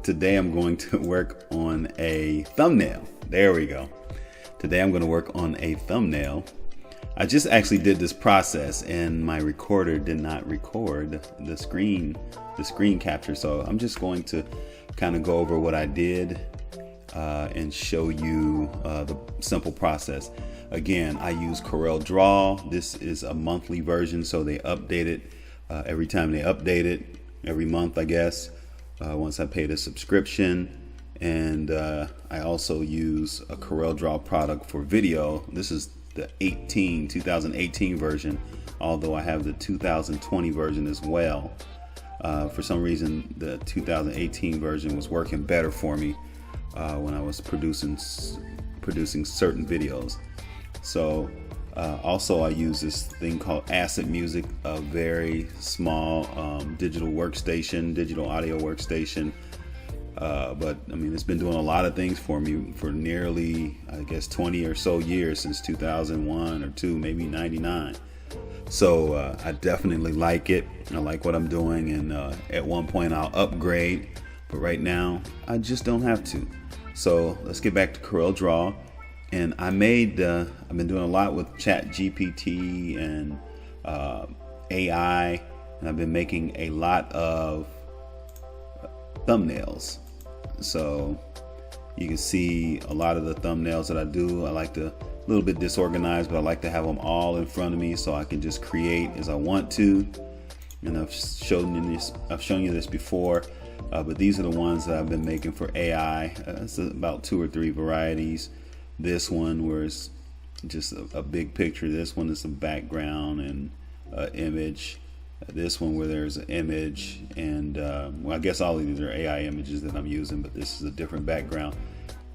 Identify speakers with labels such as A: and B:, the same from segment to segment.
A: today I'm going to work on a thumbnail. There we go. Today I'm going to work on a thumbnail. I just actually did this process and my recorder did not record the screen capture. So I'm just going to kind of go over what I did and show you the simple process. Again, I use CorelDRAW. This is a monthly version, so they update it every time they update it, every month, I guess, once I pay the subscription. And I also use a CorelDRAW product for video. This is the 2018 version, although I have the 2020 version as well. For some reason, the 2018 version was working better for me when I was producing certain videos. So also I use this thing called Acid Music, a very small digital audio workstation. But I mean, it's been doing a lot of things for me for nearly, I guess, 20 or so years, since 2001 or 2, maybe 99. So I definitely like it. I like what I'm doing, and at one point I'll upgrade, but right now I just don't have to. So let's get back to CorelDRAW. And I've been doing a lot with ChatGPT and AI, and I've been making a lot of thumbnails. So you can see a lot of the thumbnails that I do. I like to, a little bit disorganized, but I like to have them all in front of me so I can just create as I want to. And I've shown you this before, but these are the ones that I've been making for AI. It's about 2 or 3 varieties. This one where it's just a big picture. This one is a background and image. This one where there's an image, and well, I guess all of these are AI images that I'm using, but this is a different background.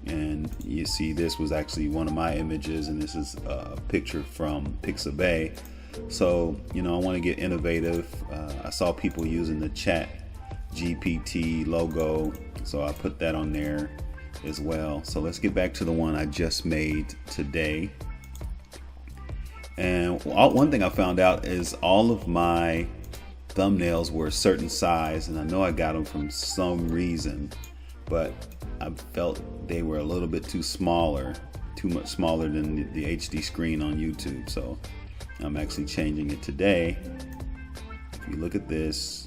A: And you see, this was actually one of my images, and this is a picture from Pixabay. So, you know, I want to get innovative. I saw people using the ChatGPT logo, so I put that on there as well. So let's get back to the one I just made today. And one thing I found out is all of my thumbnails were a certain size, and I know I got them from some reason, but I felt they were a little bit too much smaller than the HD screen on YouTube. So I'm actually changing it today. If you look at this,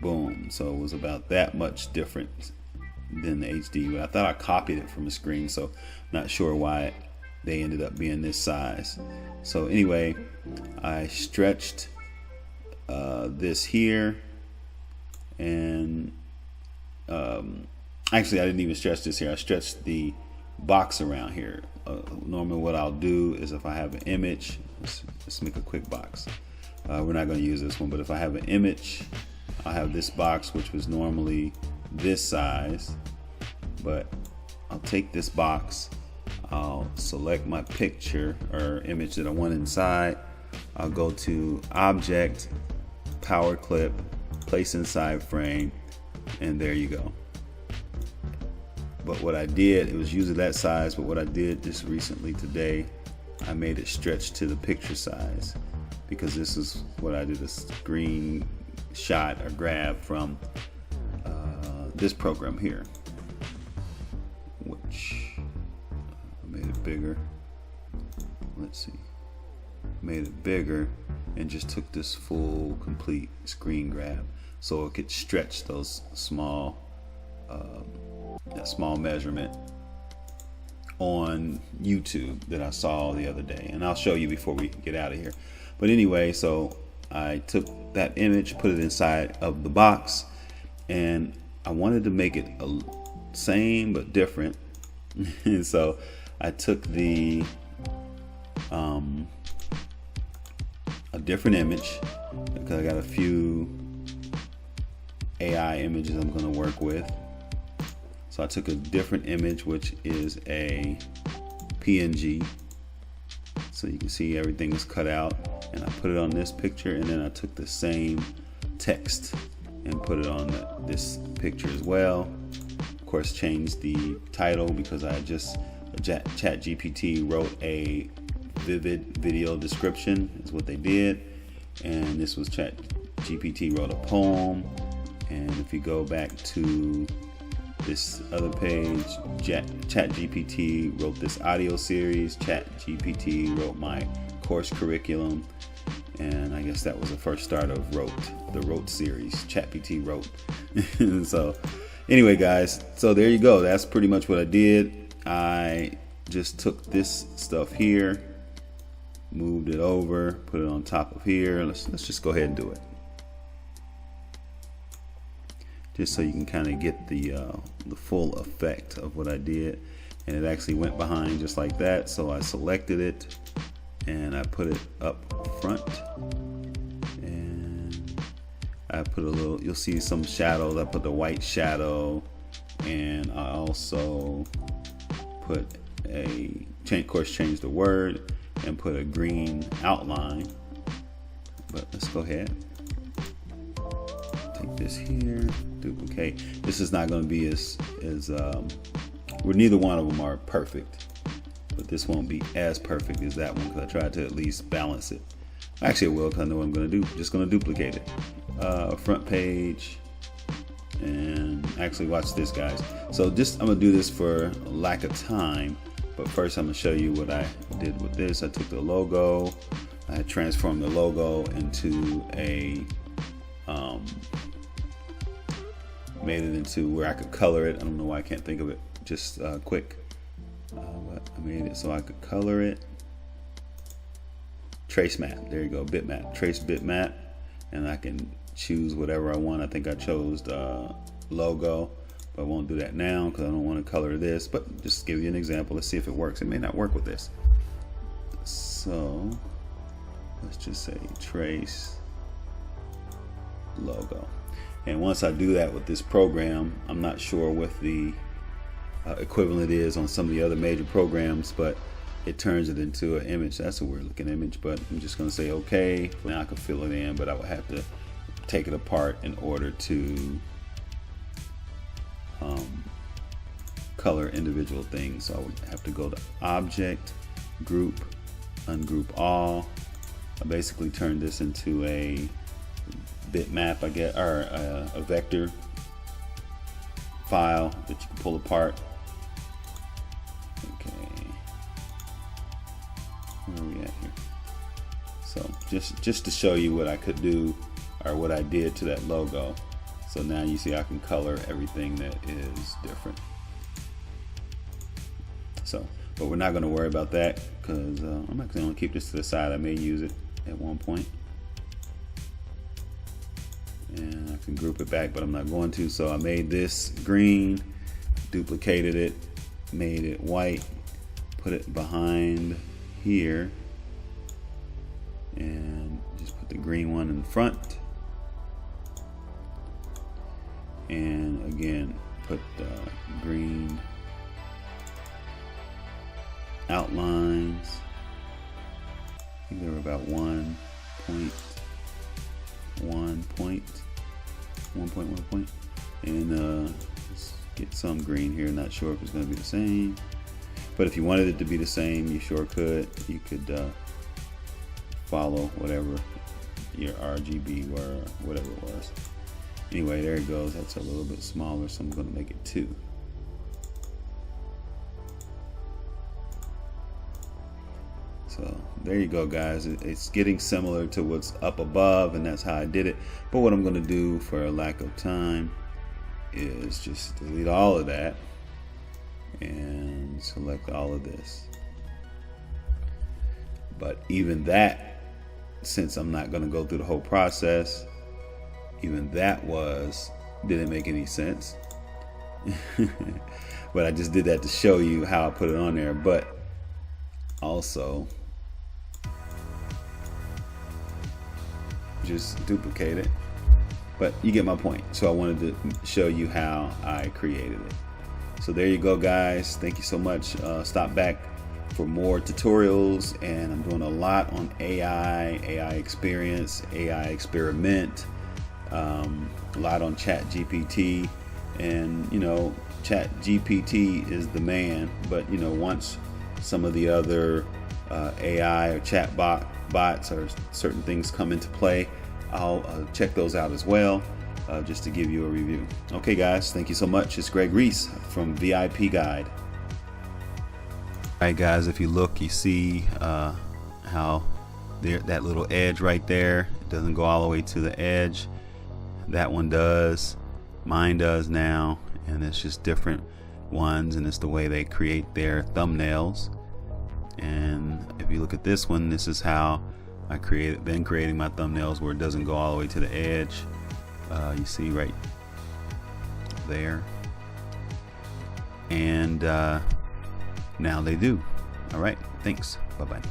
A: boom. So it was about that much different than the HD, but I thought I copied it from a screen, so not sure why they ended up being this size. So anyway, I stretched this here, and actually I didn't even stretch this here. I stretched the box around here. Normally what I'll do is, if I have an image, let's make a quick box. We're not going to use this one, but if I have an image, I have this box, which was normally this size, but I'll take this box, I'll select my picture or image that I want inside. I'll go to Object, Power Clip, Place Inside Frame, and there you go. But what I did, it was usually that size, but what I did just recently today, I made it stretch to the picture size, because this is what I did a screen shot or grab from this program here, which I made it bigger. Let's see, made it bigger and just took this full complete screen grab so it could stretch those small that small measurement on YouTube that I saw the other day, and I'll show you before we get out of here. But anyway, so I took that image, put it inside of the box, and I wanted to make it same but different. And so I took a different image, because I got a few AI images I'm going to work with. So I took a different image, which is a PNG. So you can see everything is cut out, and I put it on this picture, and then I took the same text and put it on this picture as well. Of course, changed the title because I just ChatGPT wrote a vivid video description is what they did, and this was ChatGPT wrote a poem. And if you go back to This other page, ChatGPT wrote this audio series. ChatGPT wrote my course curriculum. And I guess that was the first start of the Wrote series. ChatGPT wrote. So anyway, guys, so there you go. That's pretty much what I did. I just took this stuff here, moved it over, put it on top of here. Let's just go ahead and do it. Just so you can kind of get the full effect of what I did. And it actually went behind just like that. So I selected it and I put it up front. And I put a little, you'll see some shadows. I put the white shadow, and I also put change the word and put a green outline. But let's go ahead. Take this here, duplicate. This is not going to be as where neither one of them are perfect, but this won't be as perfect as that one because I tried to at least balance it. Actually, it will because I know what I'm going to do. Just going to duplicate it. Front page, and actually watch this, guys. So I'm going to do this for lack of time, but first I'm going to show you what I did with this. I took the logo, I transformed the logo into made it into where I could color it. I don't know why I can't think of it just quick, but I made it so I could color it. Trace map, there you go, bitmap, trace bitmap, and I can choose whatever I want. I think I chose the logo, but I won't do that now because I don't want to color this, but just give you an example. Let's see if it works. It may not work with this. So let's just say trace logo. And once I do that with this program, I'm not sure what the equivalent is on some of the other major programs, but it turns it into an image. That's a weird looking image, but I'm just going to say okay. Now I can fill it in, but I would have to take it apart in order to color individual things. So I would have to go to object, group, ungroup all. I basically turned this into a bitmap, I guess, or a vector file that you can pull apart. Okay, where are we at here? So just to show you what I could do, or what I did to that logo. So now you see I can color everything that is different. So, but we're not going to worry about that because I'm actually going to keep this to the side. I may use it at one point. And I can group it back, but I'm not going to. So I made this green, duplicated it, made it white, put it behind here, and just put the green one in front. And again, put the green outlines. I think they were about 1 point, and let's get some green here. Not sure if it's going to be the same, but if you wanted it to be the same, you sure could. You could follow whatever your RGB were, whatever it was. Anyway, there it goes. That's a little bit smaller, so I'm going to make it 2. So there you go, guys. It's getting similar to what's up above, and that's how I did it. But what I'm going to do for a lack of time is just delete all of that and select all of this. But even that, since I'm not going to go through the whole process, even that didn't make any sense. But I just did that to show you how I put it on there. But also just duplicate it, but you get my point. So I wanted to show you how I created it. So there you go, guys. Thank you so much. Stop back for more tutorials, and I'm doing a lot on AI experience, AI experiment, a lot on ChatGPT. And you know, ChatGPT is the man, but you know, once some of the other AI or chat bots or certain things come into play, I'll check those out as well. just to give you a review. Okay, guys, thank you so much. It's Greg Reese from VIP Guide. All right, guys, if you look, you see how that little edge right there, it doesn't go all the way to the edge. That one does. Mine does now, and it's just different ones, and it's the way they create their thumbnails. And if you look at this one, this is how I been creating my thumbnails, where it doesn't go all the way to the edge. You see right there, and now they do. All right, thanks. Bye-bye.